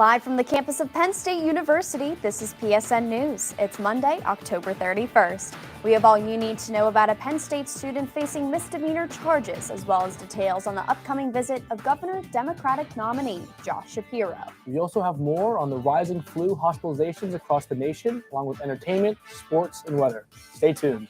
Live from the campus of Penn State University, this is PSN News. It's Monday, October 31st. We have all you need to know about a Penn State student facing misdemeanor charges, as well as details on the upcoming visit of Governor Democratic nominee Josh Shapiro. We also have more on the rising flu hospitalizations across the nation, along with entertainment, sports, and weather. Stay tuned.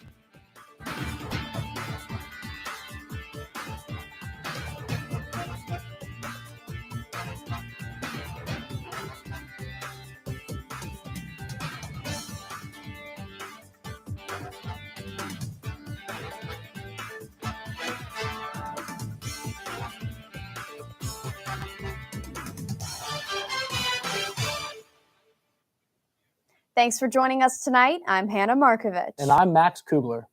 Thanks for joining us tonight. I'm Hannah Markovich. And I'm Max Kuelger.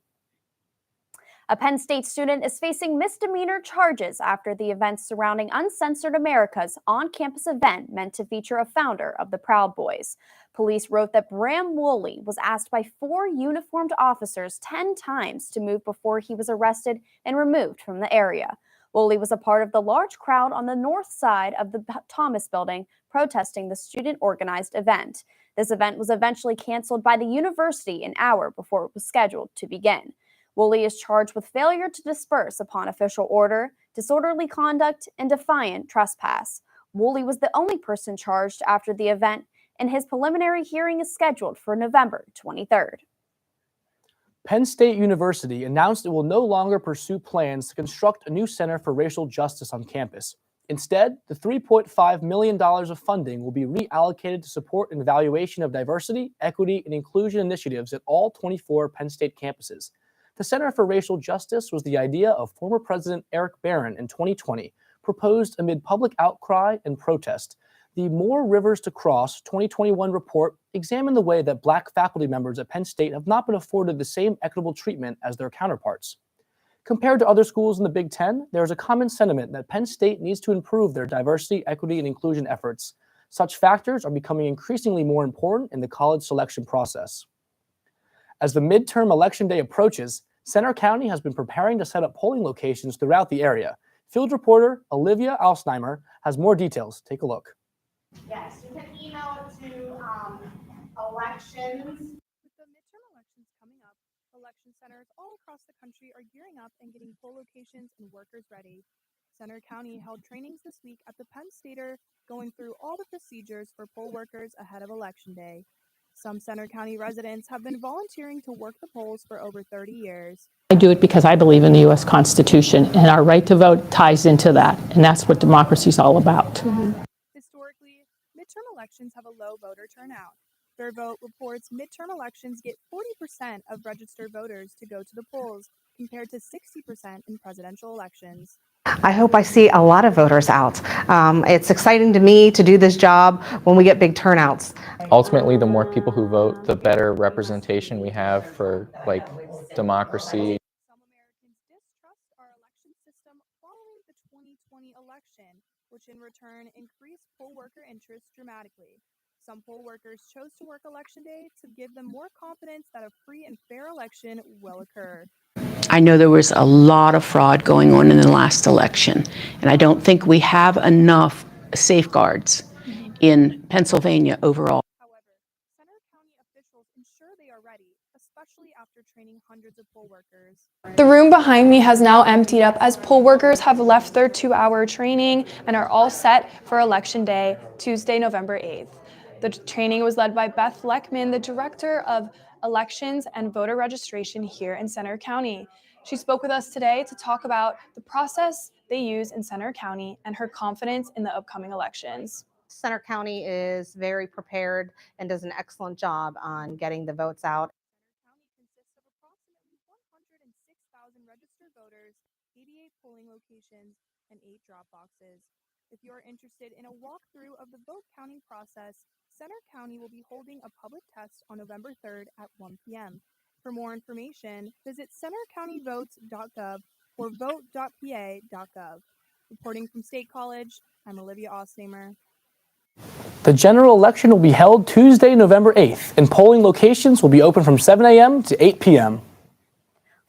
A Penn State student is facing misdemeanor charges after the events surrounding Uncensored America's on-campus event meant to feature a founder of the Proud Boys. Police wrote that Bram Wooley was asked by 4 uniformed officers 10 times to move before he was arrested and removed from the area. Wooley was a part of the large crowd on the north side of the Thomas Building protesting the student-organized event. This event was eventually canceled by the university an hour before it was scheduled to begin. Wooley is charged with failure to disperse upon official order, disorderly conduct, and defiant trespass. Wooley was the only person charged after the event, and his preliminary hearing is scheduled for November 23rd. Penn State University announced it will no longer pursue plans to construct a new center for racial justice on campus. Instead, the $3.5 million of funding will be reallocated to support an evaluation of diversity, equity, and inclusion initiatives at all 24 Penn State campuses. The Center for Racial Justice was the idea of former President Eric Barron in 2020, proposed amid public outcry and protest. The More Rivers to Cross 2021 report examined the way that Black faculty members at Penn State have not been afforded the same equitable treatment as their counterparts. Compared to other schools in the Big Ten, there is a common sentiment that Penn State needs to improve their diversity, equity, and inclusion efforts. Such factors are becoming increasingly more important in the college selection process. As the midterm election day approaches, Centre County has been preparing to set up polling locations throughout the area. Field reporter Olivia Alsneimer has more details. Take a look. Yes, you can email it to elections. With the midterm elections coming up, election centers all across the country are gearing up and getting poll locations and workers ready. Centre County held trainings this week at the Penn Stater, going through all the procedures for poll workers ahead of Election Day. Some Centre County residents have been volunteering to work the polls for over 30 years. I do it because I believe in the U.S. Constitution, and our right to vote ties into that, and that's what democracy is all about. Historically, midterm elections have a low voter turnout. Fair Vote reports midterm elections get 40% of registered voters to go to the polls, compared to 60% in presidential elections. I hope I see a lot of voters out. It's exciting to me to do this job when we get big turnouts. Ultimately, the more people who vote, the better representation we have for democracy. Some Americans distrust our election system following the 2020 election, which in return increased poll worker interest dramatically. Some poll workers chose to work Election Day to give them more confidence that a free and fair election will occur. I know there was a lot of fraud going on in the last election, and I don't think we have enough safeguards in Pennsylvania overall. However, Centre County officials ensure they are ready, especially after training hundreds of poll workers. The room behind me has now emptied up as poll workers have left their 2-hour training and are all set for Election Day, Tuesday, November 8th. The training was led by Beth Leckman, the Director of Elections and Voter Registration here in Centre County. She spoke with us today to talk about the process they use in Centre County and her confidence in the upcoming elections. Centre County is very prepared and does an excellent job on getting the votes out. Centre County consists of approximately 106,000 registered voters, 88 polling locations, and 8 drop boxes. If you are interested in a walkthrough of the vote counting process, Centre County will be holding a public test on November 3rd at 1 p.m. For more information, visit centercountyvotes.gov or vote.pa.gov. Reporting from State College, I'm Olivia Alsneimer. The general election will be held Tuesday, November 8th, and polling locations will be open from 7 a.m. to 8 p.m.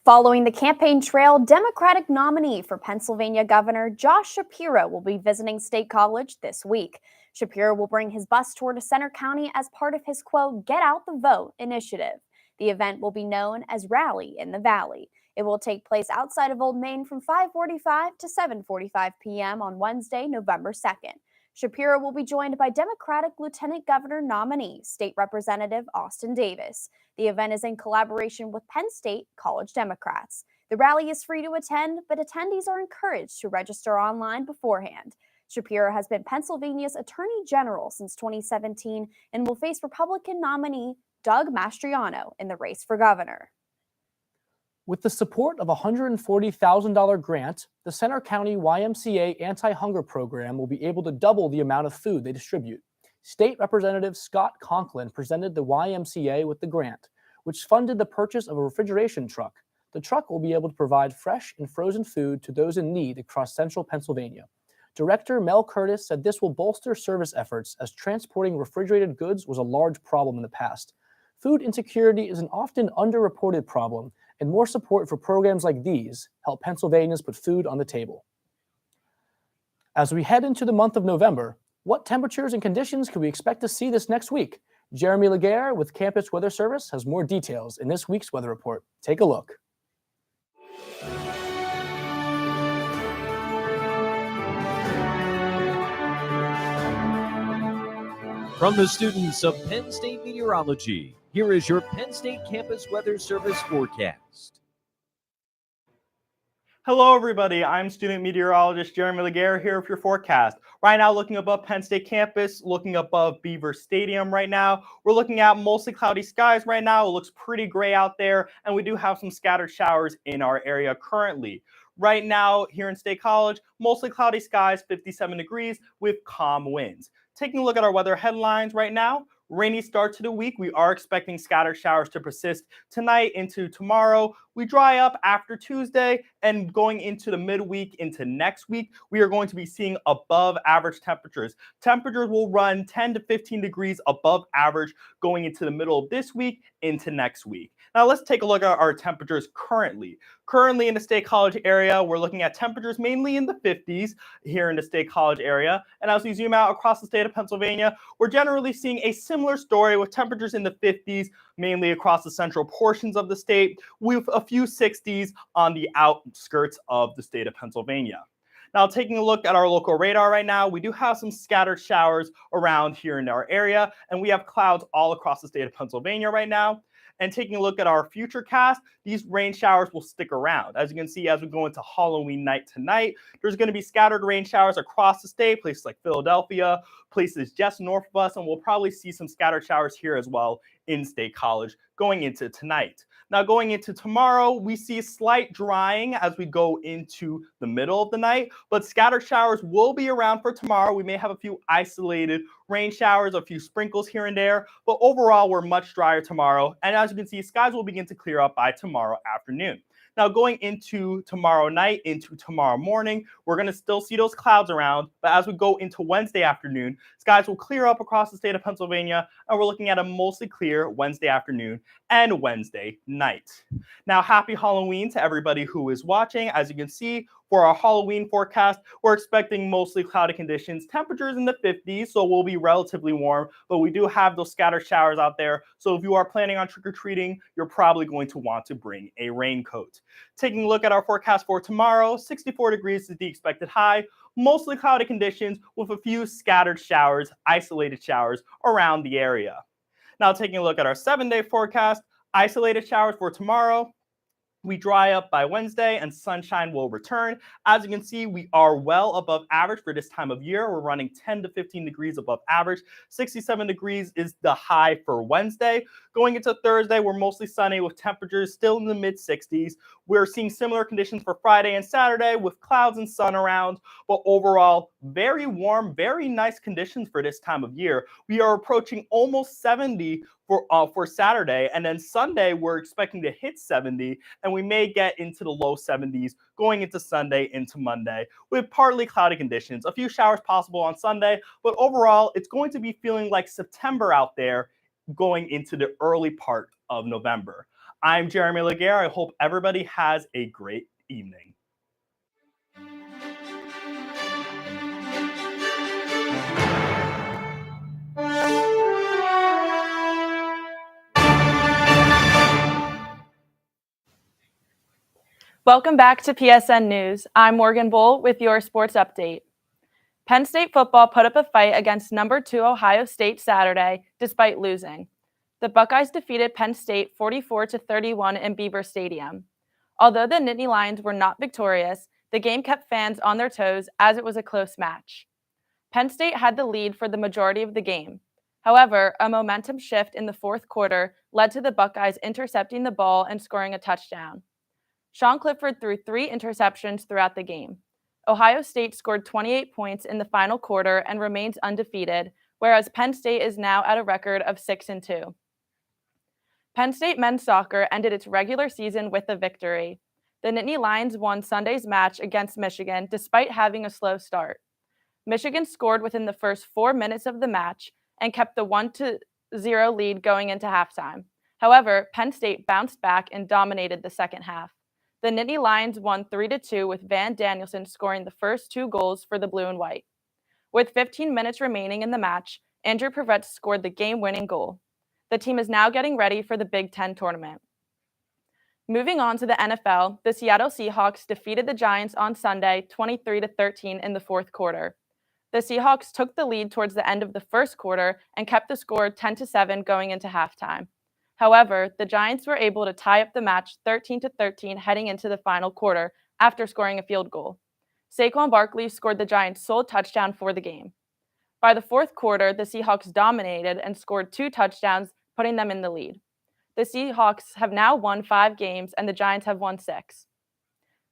Following the campaign trail, Democratic nominee for Pennsylvania Governor Josh Shapiro will be visiting State College this week. Shapiro will bring his bus tour to Center County as part of his, quote, Get Out the Vote initiative. The event will be known as Rally in the Valley. It will take place outside of Old Main from 5:45 to 7:45 p.m. on Wednesday, November 2nd. Shapiro will be joined by Democratic Lieutenant Governor nominee, State Representative Austin Davis. The event is in collaboration with Penn State College Democrats. The rally is free to attend, but attendees are encouraged to register online beforehand. Shapiro has been Pennsylvania's Attorney General since 2017 and will face Republican nominee Doug Mastriano in the race for governor. With the support of a $140,000 grant, the Center County YMCA anti-hunger program will be able to double the amount of food they distribute. State Representative Scott Conklin presented the YMCA with the grant, which funded the purchase of a refrigeration truck. The truck will be able to provide fresh and frozen food to those in need across central Pennsylvania. Director Mel Curtis said this will bolster service efforts as transporting refrigerated goods was a large problem in the past. Food insecurity is an often underreported problem, and more support for programs like these help Pennsylvanians put food on the table. As we head into the month of November, what temperatures and conditions can we expect to see this next week? Jeremy Laguerre with Campus Weather Service has more details in this week's weather report. Take a look. From the students of Penn State Meteorology, here is your Penn State Campus Weather Service forecast. Hello, everybody. I'm student meteorologist Jeremy Laguerre here with your forecast. Right now, looking above Penn State campus, looking above Beaver Stadium right now. We're looking at mostly cloudy skies right now. It looks pretty gray out there, and we do have some scattered showers in our area currently. Right now, here in State College, mostly cloudy skies, 57 degrees with calm winds. Taking a look at our weather headlines right now. Rainy start to the week. We are expecting scattered showers to persist tonight into tomorrow. We dry up after Tuesday, and going into the midweek into next week, we are going to be seeing above average temperatures. Temperatures will run 10 to 15 degrees above average going into the middle of this week into next week. Now let's take a look at our temperatures currently. Currently in the State College area, we're looking at temperatures mainly in the 50s here in the State College area. And as we zoom out across the state of Pennsylvania, we're generally seeing a similar story with temperatures in the 50s, mainly across the central portions of the state, with a few 60s on the outskirts of the state of Pennsylvania. Now, taking a look at our local radar right now, we do have some scattered showers around here in our area, and we have clouds all across the state of Pennsylvania right now. And taking a look at our future cast, these rain showers will stick around. As you can see, as we go into Halloween night tonight, there's going to be scattered rain showers across the state, places like Philadelphia, places just north of us, and we'll probably see some scattered showers here as well in State College going into tonight. Now, going into tomorrow, we see slight drying as we go into the middle of the night, but scattered showers will be around for tomorrow. We may have a few isolated rain showers, a few sprinkles here and there, but overall, we're much drier tomorrow. And as you can see, skies will begin to clear up by tomorrow afternoon. Now, going into tomorrow night, into tomorrow morning, we're going to still see those clouds around, but as we go into Wednesday afternoon, skies will clear up across the state of Pennsylvania, and we're looking at a mostly clear Wednesday afternoon and Wednesday night. Now, happy Halloween to everybody who is watching. As you can see, for our Halloween forecast, we're expecting mostly cloudy conditions, temperatures in the 50s, so we'll be relatively warm, but we do have those scattered showers out there. So if you are planning on trick-or-treating, you're probably going to want to bring a raincoat. Taking a look at our forecast for tomorrow, 64 degrees is the expected high, mostly cloudy conditions with a few scattered showers, isolated showers around the area. Now taking a look at our 7-day forecast, isolated showers for tomorrow. We dry up by Wednesday and sunshine will return. As you can see, we are well above average for this time of year. We're running 10 to 15 degrees above average. 67 degrees is the high for Wednesday. Going into Thursday, we're mostly sunny with temperatures still in the mid-60s. We're seeing similar conditions for Friday and Saturday with clouds and sun around, but overall, very warm, very nice conditions for this time of year. We are approaching almost 70 for Saturday, and then Sunday we're expecting to hit 70, and we may get into the low 70s going into Sunday into Monday with partly cloudy conditions. A few showers possible on Sunday, but overall it's going to be feeling like September out there going into the early part of November. I'm Jeremy Laguerre. I hope everybody has a great evening. Welcome back to PSN News. I'm Morgan Bull with your sports update. Penn State football put up a fight against number 2 Ohio State Saturday, despite losing. The Buckeyes defeated Penn State 44-31 in Beaver Stadium. Although the Nittany Lions were not victorious, the game kept fans on their toes as it was a close match. Penn State had the lead for the majority of the game. However, a momentum shift in the fourth quarter led to the Buckeyes intercepting the ball and scoring a touchdown. Sean Clifford threw 3 interceptions throughout the game. Ohio State scored 28 points in the final quarter and remains undefeated, whereas Penn State is now at a record of 6-2. Penn State men's soccer ended its regular season with a victory. The Nittany Lions won Sunday's match against Michigan despite having a slow start. Michigan scored within the first 4 minutes of the match and kept the 1-0 lead going into halftime. However, Penn State bounced back and dominated the second half. The Nittany Lions won 3-2 with Van Danielson scoring the first 2 goals for the blue and white. With 15 minutes remaining in the match, Andrew Pivett scored the game-winning goal. The team is now getting ready for the Big Ten tournament. Moving on to the NFL, the Seattle Seahawks defeated the Giants on Sunday 23-13 in the fourth quarter. The Seahawks took the lead towards the end of the first quarter and kept the score 10-7 going into halftime. However, the Giants were able to tie up the match 13-13 heading into the final quarter after scoring a field goal. Saquon Barkley scored the Giants' sole touchdown for the game. By the fourth quarter, the Seahawks dominated and scored 2 touchdowns, putting them in the lead. The Seahawks have now won 5 games and the Giants have won 6.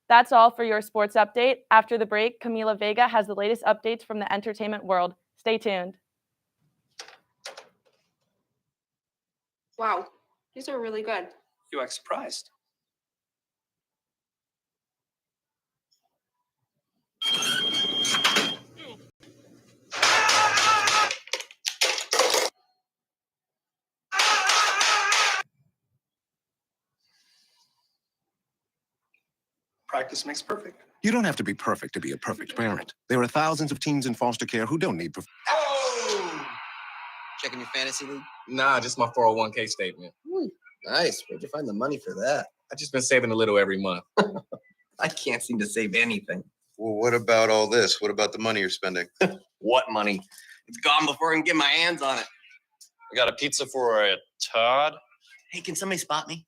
That's all for your sports update. After the break, Camila Vega has the latest updates from the entertainment world. Stay tuned. Wow, these are really good. You act surprised. Practice makes perfect. You don't have to be perfect to be a perfect parent. There are thousands of teens in foster care who don't need Oh! Checking your fantasy league? Nah, just my 401k statement. Nice. Where'd you find the money for that? I just been saving a little every month. I can't seem to save anything. Well, what about all this? What about the money you're spending? What money? It's gone before I can get my hands on it. We got a pizza for a Todd. Hey, can somebody spot me?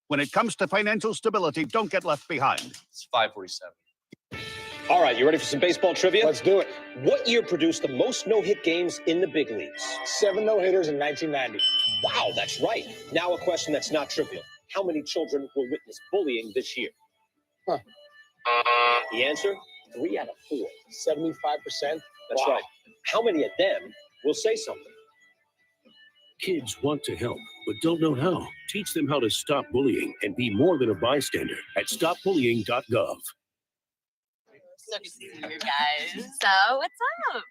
When it comes to financial stability, don't get left behind. It's 547. All right, you ready for some baseball trivia? Let's do it. What year produced the most no-hit games in the big leagues? 7 no-hitters in 1990. Wow, that's right. Now a question that's not trivial. How many children will witness bullying this year? The answer, 3 out of 4. 75%? That's right. How many of them will say something? Kids want to help, but don't know how. Teach them how to stop bullying and be more than a bystander at stopbullying.gov. So good to see you guys. So, what's up?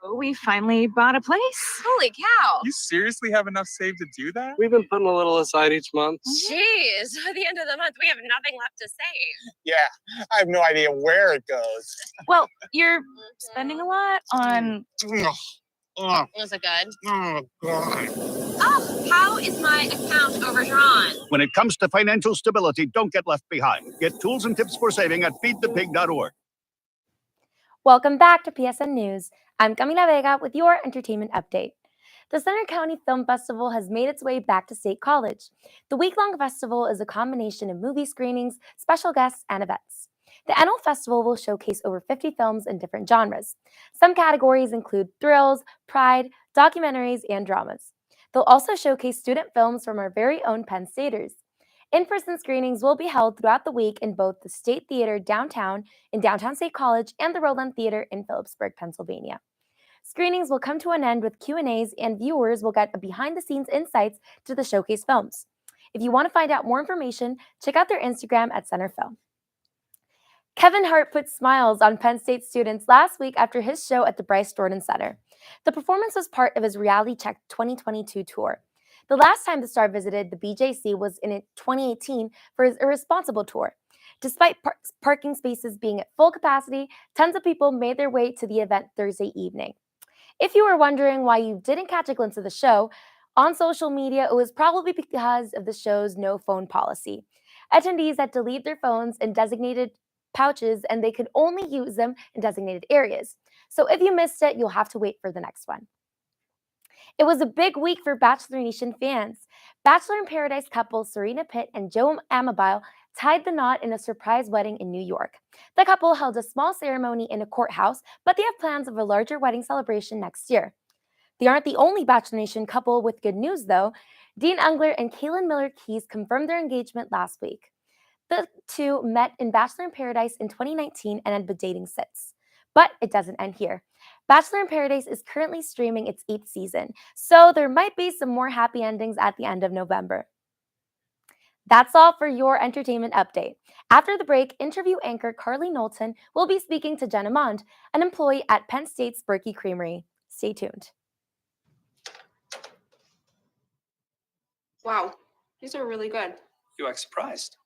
Oh, we finally bought a place. Holy cow. You seriously have enough saved to do that? We've been putting a little aside each month. Jeez, at the end of the month, we have nothing left to save. Yeah, I have no idea where it goes. Well, you're spending a lot on... Was it good? Oh, God. Oh, how is my account overdrawn? When it comes to financial stability, don't get left behind. Get tools and tips for saving at feedthepig.org. Welcome back to PSN News. I'm Camila Vega with your entertainment update. The Center County Film Festival has made its way back to State College. The week-long festival is a combination of movie screenings, special guests, and events. The annual festival will showcase over 50 films in different genres. Some categories include thrills, pride, documentaries, and dramas. They'll also showcase student films from our very own Penn Staters. In-person screenings will be held throughout the week in both the State Theater downtown in downtown State College and the Roland Theater in Phillipsburg, Pennsylvania. Screenings will come to an end with Q&As, and viewers will get a behind-the-scenes insights to the showcase films. If you want to find out more information, check out their Instagram at CenterFilm. Kevin Hart put smiles on Penn State students last week after his show at the Bryce Jordan Center. The performance was part of his Reality Check 2022 tour. The last time the star visited the BJC was in 2018 for his Irresponsible tour. Despite parking spaces being at full capacity, tons of people made their way to the event Thursday evening. If you were wondering why you didn't catch a glimpse of the show, on social media, it was probably because of the show's no phone policy. Attendees had to leave their phones in designated pouches and they could only use them in designated areas. So if you missed it, you'll have to wait for the next one. It was a big week for Bachelor Nation fans. Bachelor in Paradise couple Serena Pitt and Joe Amabile tied the knot in a surprise wedding in New York. The couple held a small ceremony in a courthouse, but they have plans of a larger wedding celebration next year. They aren't the only Bachelor Nation couple with good news, though. Dean Ungler and Kaylin Miller-Keys confirmed their engagement last week. The two met in Bachelor in Paradise in 2019 and had been dating since. But it doesn't end here. Bachelor in Paradise is currently streaming its 8th season, so there might be some more happy endings at the end of November. That's all for your entertainment update. After the break, interview anchor Carly Knowlton will be speaking to Jenna Mond, an employee at Penn State's Berkey Creamery. Stay tuned. Wow, these are really good. You act surprised.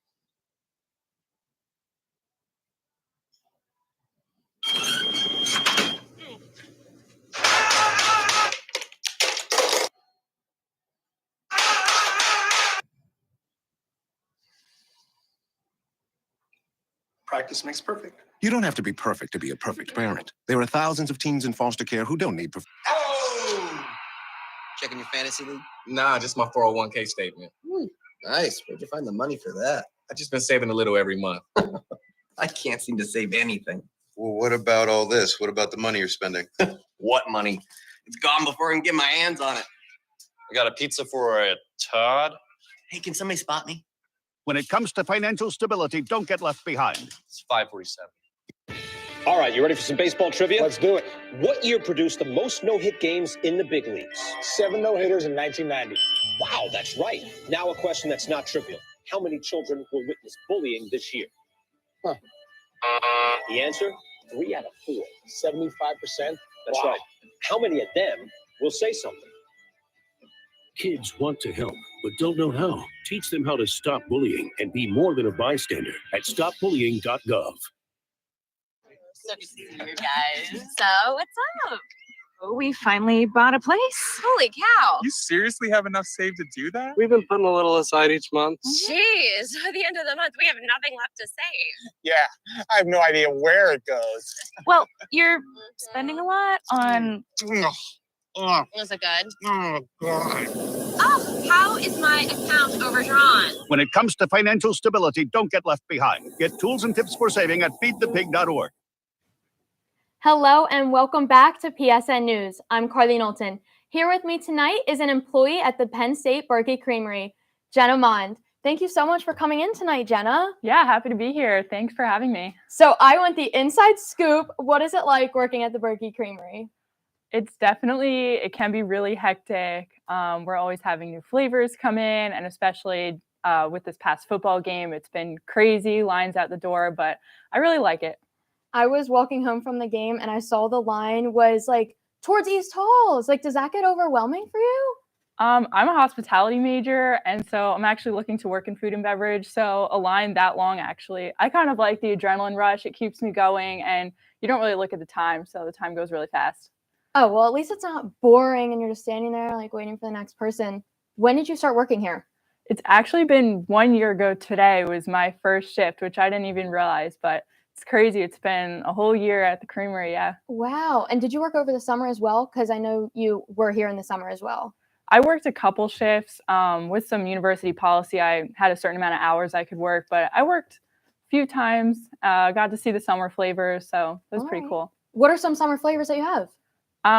Practice makes perfect. You don't have to be perfect to be a perfect parent. There are thousands of teens in foster care who don't need Oh! Checking your fantasy league? Nah, just my 401k statement. Nice. Where'd you find the money for that? I just been saving a little every month. I can't seem to save anything. Well, what about all this? What about the money you're spending? What money? It's gone before I can get my hands on it. I got a pizza for a Todd. Hey, can somebody spot me? When it comes to financial stability, don't get left behind. It's 547. All right, you ready for some baseball trivia? Let's do it. What year produced the most no-hit games in the big leagues? 7 no-hitters in 1990. Wow, that's right. Now a question that's not trivial. How many children will witness bullying this year? Huh. The answer? 3 out of 4. 75%. That's right. How many of them will say something? Kids want to help, but don't know how. Teach them how to stop bullying and be more than a bystander at stopbullying.gov. So good to see you guys. So what's up? Oh, we finally bought a place. Holy cow. You seriously have enough saved to do that? We've been putting a little aside each month. Jeez, at the end of the month, we have nothing left to save. Yeah, I have no idea where it goes. Well, you're spending a lot on... Was it good? Oh, God. Oh, how is my account overdrawn? When it comes to financial stability, don't get left behind. Get tools and tips for saving at feedthepig.org. Hello and welcome back to PSN News. I'm Carly Knowlton. Here with me tonight is an employee at the Penn State Berkey Creamery, Jenna Mond. Thank you so much for coming in tonight, Jenna. Yeah, happy to be here. Thanks for having me. So I want the inside scoop. What is it like working at the Berkey Creamery? It can be really hectic. We're always having new flavors come in, and especially with this past football game, it's been crazy, lines out the door, but I really like it. I was walking home from the game and I saw the line was like towards East Halls. Like, does that get overwhelming for you? I'm a hospitality major, and so I'm actually looking to work in food and beverage. So a line that long, actually, I kind of like the adrenaline rush. It keeps me going, and you don't really look at the time, so the time goes really fast. Oh, well, at least it's not boring and you're just standing there like waiting for the next person. When did you start working here? It's actually been 1 year ago today was my first shift, which I didn't even realize, but it's crazy. It's been a whole year at the creamery, yeah. Wow. And did you work over the summer as well? Because I know you were here in the summer as well. I worked a couple shifts with some university policy. I had a certain amount of hours I could work, but I worked a few times, got to see the summer flavors, so it was pretty cool. What are some summer flavors that you have?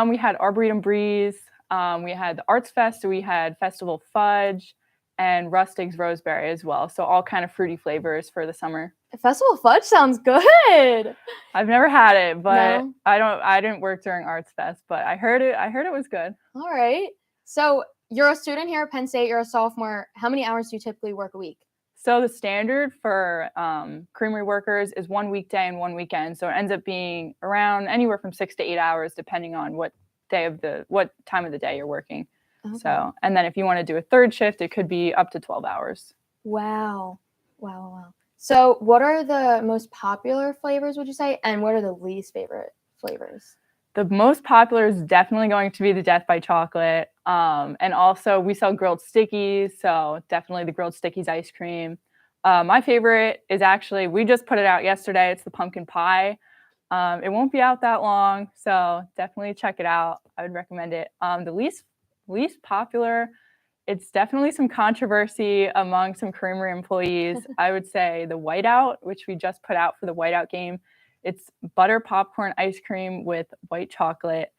We had Arboretum Breeze, we had the Arts Fest, so we had Festival Fudge, and Rustig's Roseberry as well. So all kind of fruity flavors for the summer. Festival Fudge sounds good. I've never had it, but No? I didn't work during Arts Fest, but I heard it was good. All right. So you're a student here at Penn State. You're a sophomore. How many hours do you typically work a week? So the standard for creamery workers is 1 weekday and 1 weekend. So it ends up being around anywhere from 6 to 8 hours, depending on what time of the day you're working. Okay. So, and then if you want to do a third shift, it could be up to 12 hours. Wow. Wow. So what are the most popular flavors, would you say? And what are the least favorite flavors? The most popular is definitely going to be the Death by Chocolate. And also we sell grilled stickies. So definitely the grilled stickies ice cream. My favorite is actually, we just put it out yesterday. It's the pumpkin pie. It won't be out that long. So definitely check it out. I would recommend it. The least popular, it's definitely some controversy among some creamery employees. I would say the whiteout, which we just put out for the whiteout game. It's butter popcorn ice cream with white chocolate.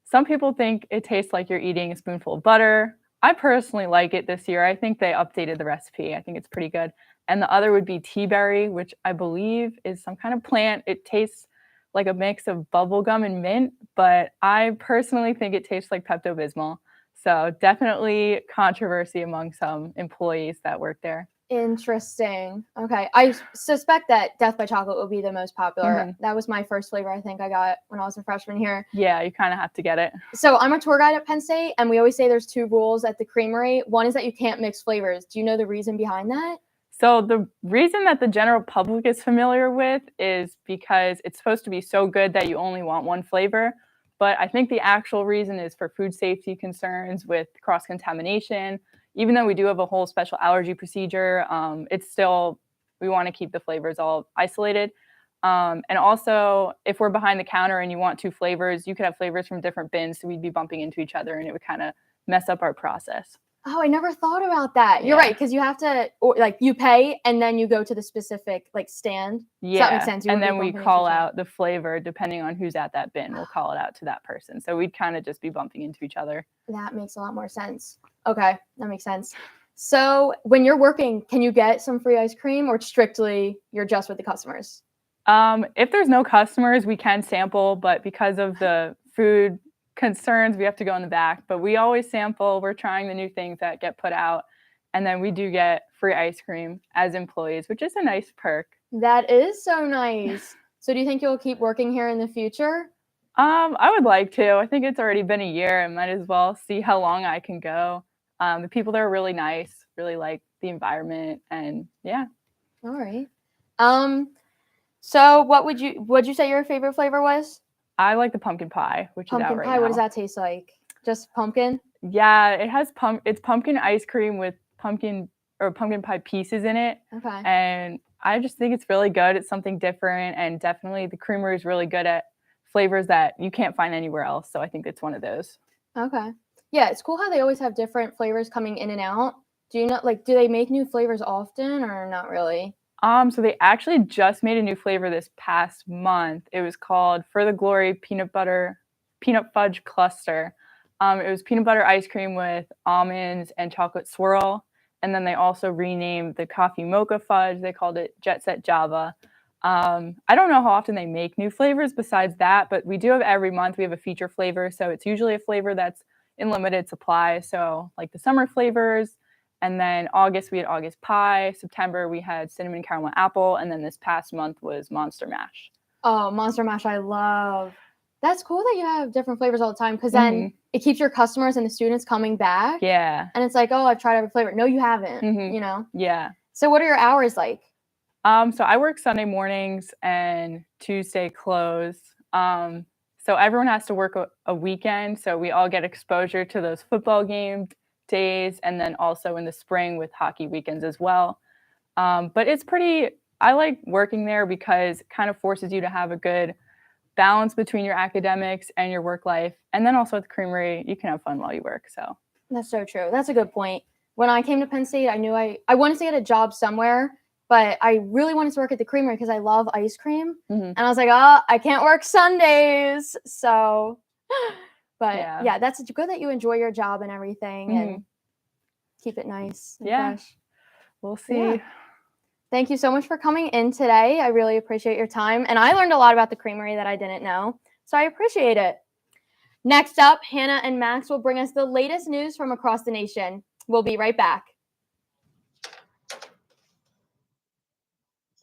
Some people think it tastes like you're eating a spoonful of butter. I personally like it this year. I think they updated the recipe. I think it's pretty good. And the other would be tea berry, which I believe is some kind of plant. It tastes like a mix of bubblegum and mint, but I personally think it tastes like Pepto-Bismol. So definitely controversy among some employees that work there. Interesting. Okay. I suspect that Death by Chocolate will be the most popular. Mhm. That was my first flavor I think I got when I was a freshman here. Yeah, you kind of have to get it. So I'm a tour guide at Penn State, and we always say there's 2 rules at the creamery. One is that you can't mix flavors. Do you know the reason behind that? So the reason that the general public is familiar with is because it's supposed to be so good that you only want one flavor. But I think the actual reason is for food safety concerns with cross-contamination. Even though we do have a whole special allergy procedure, it's still, we want to keep the flavors all isolated. And also, if we're behind the counter and you want 2 flavors, you could have flavors from different bins, so we'd be bumping into each other and it would kind of mess up our process. Oh, I never thought about that. You're Yeah. right, because you have to, or like you pay and then you go to the specific like stand. Yeah, Does that make sense? You and wouldn't then be we bumping into call each other. out the flavor depending on who's at that bin. We'll call it out to that person. So we'd kind of just be bumping into each other. That makes a lot more sense. Okay, that makes sense. So when you're working, can you get some free ice cream, or strictly you're just with the customers? If there's no customers, we can sample, but because of the food concerns, we have to go in the back. But we always sample. We're trying the new things that get put out. And then we do get free ice cream as employees, which is a nice perk. That is so nice. So do you think you'll keep working here in the future? I would like to. I think it's already been a year. I might as well see how long I can go. The people there are really nice, really like the environment, and yeah. All right. So would you say your favorite flavor was? I like the pumpkin pie, which is out Pumpkin right pie. now. What does that taste like? Just pumpkin? Yeah, it has it's pumpkin ice cream with pumpkin pie pieces in it. Okay. And I just think it's really good. It's something different, and definitely the creamery is really good at flavors that you can't find anywhere else. So I think it's one of those. Okay. Yeah, it's cool how they always have different flavors coming in and out. Do you know, like, do they make new flavors often or not really? So they actually just made a new flavor this past month. It was called For the Glory peanut fudge cluster. It was peanut butter ice cream with almonds and chocolate swirl. And then they also renamed the coffee mocha fudge. They called it Jet Set Java. I don't know how often they make new flavors besides that, but we do have every month we have a feature flavor. So it's usually a flavor that's in limited supply. So like the summer flavors. And then August, we had August pie. September, we had cinnamon caramel apple. And then this past month was Monster Mash. Oh, Monster Mash, I love. That's cool that you have different flavors all the time, because then it keeps your customers and the students coming back. Yeah. And it's like, oh, I've tried every flavor. No, you haven't, you know? Yeah. So what are your hours like? So I work Sunday mornings and Tuesday close. So everyone has to work a weekend. So we all get exposure to those football game days, and then also in the spring with hockey weekends as well. But it's I like working there because it kind of forces you to have a good balance between your academics and your work life. And then also at the creamery, you can have fun while you work. So That's so true. That's a good point. When I came to Penn State, I knew I wanted to get a job somewhere, but I really wanted to work at the creamery because I love ice cream. And I was like, oh, I can't work Sundays. So, but yeah, that's good that you enjoy your job and everything and keep it nice and fresh. We'll see. Yeah. Thank you so much for coming in today. I really appreciate your time. And I learned a lot about the creamery that I didn't know. So I appreciate it. Next up, Hannah and Max will bring us the latest news from across the nation. We'll be right back.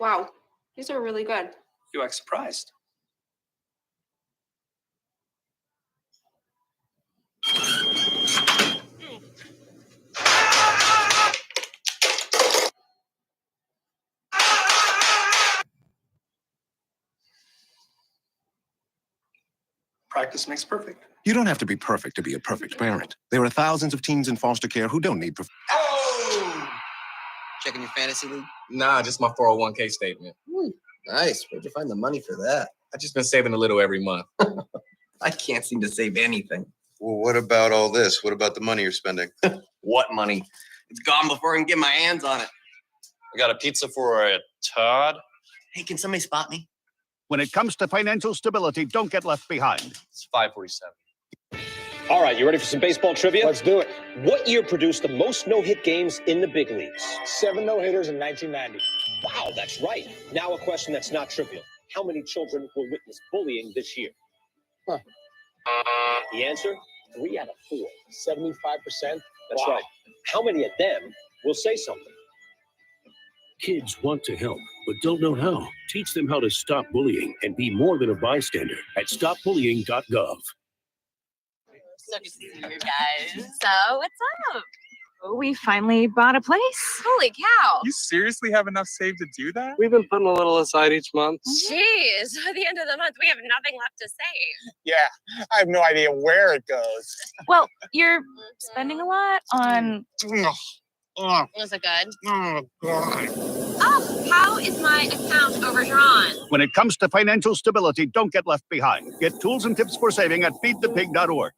Wow, these are really good. You act surprised. Practice makes perfect. You don't have to be perfect to be a perfect parent. There are thousands of teens in foster care who don't need Checking your fantasy league? Nah, just my 401k statement. Nice. Where'd you find the money for that? I just been saving a little every month. I can't seem to save anything. Well, what about all this? What about the money you're spending? What money? It's gone before I can get my hands on it. I got a pizza for a Todd. Hey, can somebody spot me? When it comes to financial stability, don't get left behind. It's 547. All right, you ready for some baseball trivia? Let's do it. What year produced the most no-hit games in the big leagues? 7 no-hitters in 1990. Wow, that's right. Now a question that's not trivial. How many children will witness bullying this year? Huh. The answer? 3 out of 4. 75%. That's right. How many of them will say something? Kids want to help, but don't know how. Teach them how to stop bullying and be more than a bystander at stopbullying.gov. So good to see you guys. So what's up? Oh, we finally bought a place. Holy cow. You seriously have enough saved to do that? We've been putting a little aside each month. Jeez, at the end of the month, we have nothing left to save. Yeah, I have no idea where it goes. Well, you're spending a lot on... Oh, Was it good? oh, God. Oh, how is my account overdrawn? When it comes to financial stability, don't get left behind. Get tools and tips for saving at feedthepig.org.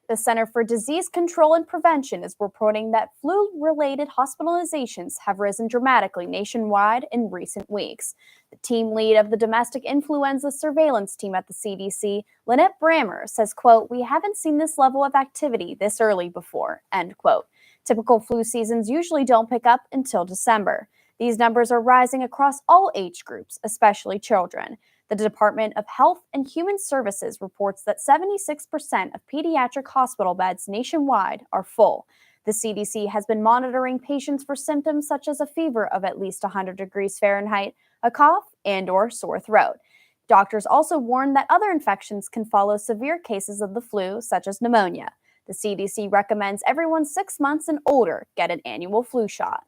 The Center for Disease Control and Prevention is reporting that flu-related hospitalizations have risen dramatically nationwide in recent weeks. The team lead of the domestic influenza surveillance team at the CDC, Lynette Brammer, says, quote, "We haven't seen this level of activity this early before," end quote. Typical flu seasons usually don't pick up until December. These numbers are rising across all age groups, especially children. The Department of Health and Human Services reports that 76% of pediatric hospital beds nationwide are full. The CDC has been monitoring patients for symptoms such as a fever of at least 100 degrees Fahrenheit, a cough, and/or sore throat. Doctors also warn that other infections can follow severe cases of the flu, such as pneumonia. The CDC recommends everyone 6 months and older get an annual flu shot.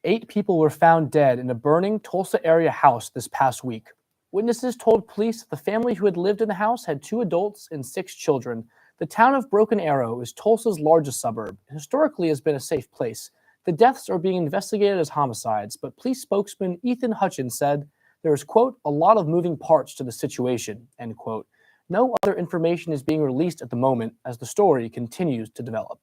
8 people were found dead in a burning Tulsa area house this past week. Witnesses told police that the family who had lived in the house had 2 adults and 6 children. The town of Broken Arrow is Tulsa's largest suburb and historically has been a safe place. The deaths are being investigated as homicides, but police spokesman Ethan Hutchins said there is, quote, "a lot of moving parts to the situation," end quote. No other information is being released at the moment as the story continues to develop.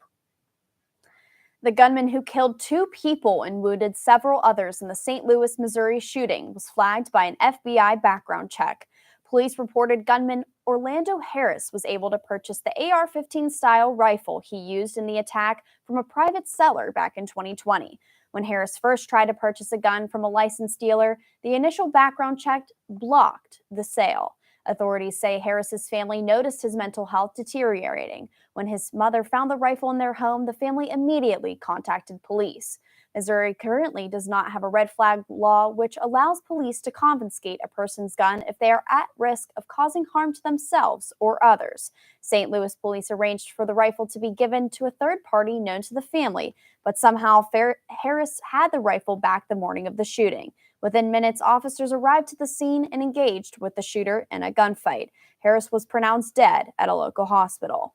The gunman who killed 2 people and wounded several others in the St. Louis, Missouri shooting was flagged by an FBI background check. Police reported gunman Orlando Harris was able to purchase the AR-15 style rifle he used in the attack from a private seller back in 2020. When Harris first tried to purchase a gun from a licensed dealer, the initial background check blocked the sale. Authorities say Harris's family noticed his mental health deteriorating. When his mother found the rifle in their home, the family immediately contacted police. Missouri currently does not have a red flag law which allows police to confiscate a person's gun if they are at risk of causing harm to themselves or others. St. Louis police arranged for the rifle to be given to a third party known to the family, but somehow Harris had the rifle back the morning of the shooting. Within minutes, officers arrived to the scene and engaged with the shooter in a gunfight. Harris was pronounced dead at a local hospital.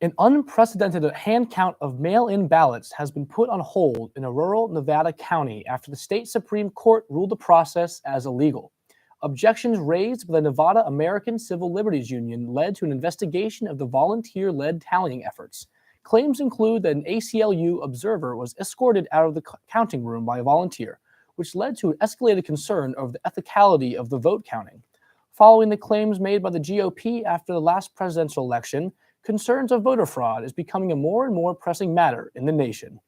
An unprecedented hand count of mail-in ballots has been put on hold in a rural Nevada county after the state Supreme Court ruled the process as illegal. Objections raised by the Nevada American Civil Liberties Union led to an investigation of the volunteer-led tallying efforts. Claims include that an ACLU observer was escorted out of the counting room by a volunteer, which led to an escalated concern over the ethicality of the vote counting. Following the claims made by the GOP after the last presidential election, concerns of voter fraud is becoming a more and more pressing matter in the nation.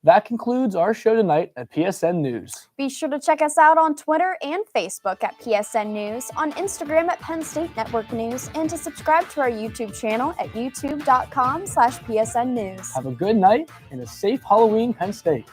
That concludes our show tonight at PSN News. Be sure to check us out on Twitter and Facebook at PSN News, on Instagram at Penn State Network News, and to subscribe to our YouTube channel at youtube.com/PSN News. Have a good night and a safe Halloween, Penn State.